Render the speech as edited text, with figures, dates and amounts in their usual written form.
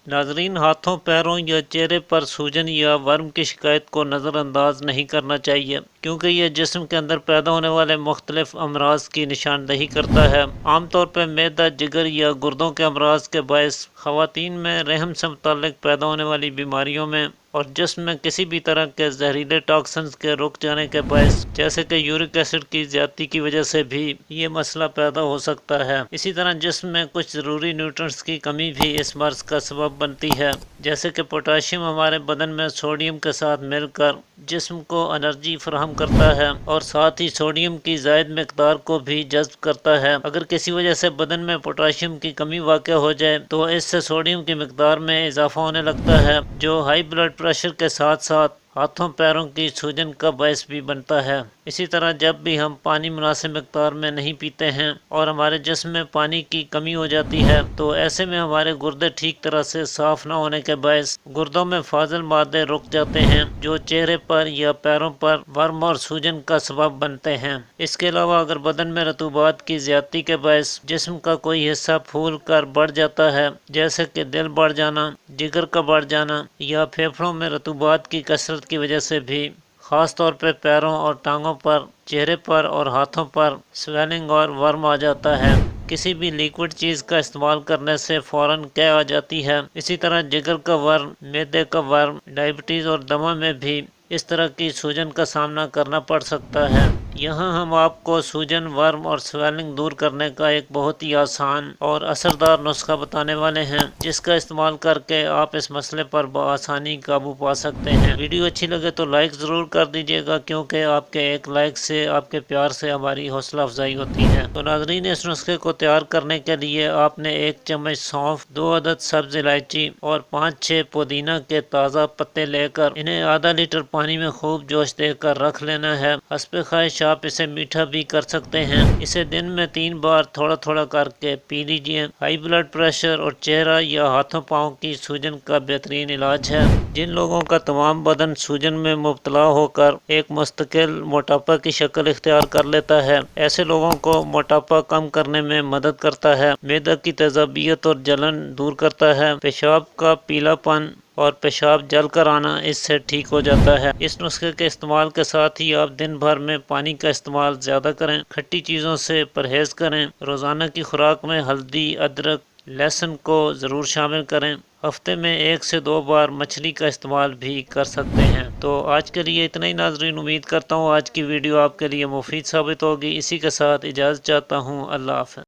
ناظرین، ہاتھوں، پیروں یا چہرے پر سوجن یا ورم کی شکایت کو نظر انداز نہیں کرنا چاہیے، کیونکہ یہ جسم کے اندر پیدا ہونے والے مختلف امراض کی نشاندہی کرتا ہے۔ عام طور پر معدہ، جگر یا گردوں کے امراض کے باعث خواتین میں رحم سے متعلق پیدا ہونے والی بیماریوں میں اور جسم میں کسی بھی طرح کے زہریلے ٹاکسنز کے رک جانے کے باعث جیسے کہ یورک ایسڈ کی زیادتی کی وجہ سے بھی یہ مسئلہ پیدا ہو سکتا ہے۔ اسی طرح جسم میں کچھ ضروری نیوٹرنٹس کی کمی بھی اس مرض کا سبب بنتی ہے، جیسے کہ پوٹاشیم ہمارے بدن میں سوڈیم کے ساتھ مل کر جسم کو انرجی فراہم کرتا ہے اور ساتھ ہی سوڈیم کی زائد مقدار کو بھی جذب کرتا ہے۔ اگر کسی وجہ سے بدن میں پوٹاشیم کی کمی واقع ہو جائے تو اس سے سوڈیم کی مقدار میں اضافہ ہونے لگتا ہے، جو ہائی بلڈ پریشر کے ساتھ ساتھ ہاتھوں پیروں کی سوجن کا باعث بھی بنتا ہے۔ اسی طرح جب بھی ہم پانی مناسب مقدار میں نہیں پیتے ہیں اور ہمارے جسم میں پانی کی کمی ہو جاتی ہے تو ایسے میں ہمارے گردے ٹھیک طرح سے صاف نہ ہونے کے باعث گردوں میں فاضل مادے رک جاتے ہیں، جو چہرے پر یا پیروں پر ورم اور سوجن کا سبب بنتے ہیں۔ اس کے علاوہ اگر بدن میں رطوبات کی زیادتی کے باعث جسم کا کوئی حصہ پھول کر بڑھ جاتا ہے، جیسے کہ دل بڑھ جانا، جگر کا بڑھ جانا یا پھیپھڑوں میں رطوبات کی کثرت کی وجہ سے بھی خاص طور پہ پیروں اور ٹانگوں پر، چہرے پر اور ہاتھوں پر سویلنگ اور ورم آ جاتا ہے۔ کسی بھی لیکوڈ چیز کا استعمال کرنے سے فوراً قے آ جاتی ہے۔ اسی طرح جگر کا ورم، معدے کا ورم، ڈائبٹیز اور دمہ میں بھی اس طرح کی سوجن کا سامنا کرنا پڑ سکتا ہے۔ یہاں ہم آپ کو سوجن، ورم اور سویلنگ دور کرنے کا ایک بہت ہی آسان اور اثردار نسخہ بتانے والے ہیں، جس کا استعمال کر کے آپ اس مسئلے پر بآسانی قابو پا سکتے ہیں۔ ویڈیو اچھی لگے تو لائک ضرور کر دیجیے گا، کیونکہ آپ کے ایک لائک سے، آپ کے پیار سے ہماری حوصلہ افزائی ہوتی ہے۔ تو ناظرین، اس نسخے کو تیار کرنے کے لیے آپ نے 1 چمچ سونف، 2 عدد سبز الائچی اور 5-6 پودینہ کے تازہ پتے لے کر انہیں آدھا لیٹر پانی میں خوب جوش دے کر رکھ لینا ہے۔ حسب خواہش آپ اسے میٹھا بھی کر سکتے ہیں۔ اسے دن میں 3 بار تھوڑا تھوڑا کر کے پی لیجیے۔ ہائی بلڈ پریشر اور چہرہ یا ہاتھوں پاؤں کی سوجن کا بہترین علاج ہے۔ جن لوگوں کا تمام بدن سوجن میں مبتلا ہو کر ایک مستقل موٹاپا کی شکل اختیار کر لیتا ہے، ایسے لوگوں کو موٹاپا کم کرنے میں مدد کرتا ہے، معدہ کی تیزابیت اور جلن دور کرتا ہے، پیشاب کا پیلا پن اور پیشاب جل کر آنا اس سے ٹھیک ہو جاتا ہے۔ اس نسخے کے استعمال کے ساتھ ہی آپ دن بھر میں پانی کا استعمال زیادہ کریں، کھٹی چیزوں سے پرہیز کریں، روزانہ کی خوراک میں ہلدی، ادرک، لہسن کو ضرور شامل کریں، ہفتے میں 1 سے 2 بار مچھلی کا استعمال بھی کر سکتے ہیں۔ تو آج کے لیے اتنا ہی ناظرین، امید کرتا ہوں آج کی ویڈیو آپ کے لیے مفید ثابت ہوگی۔ اسی کے ساتھ اجازت چاہتا ہوں، اللہ حافظ۔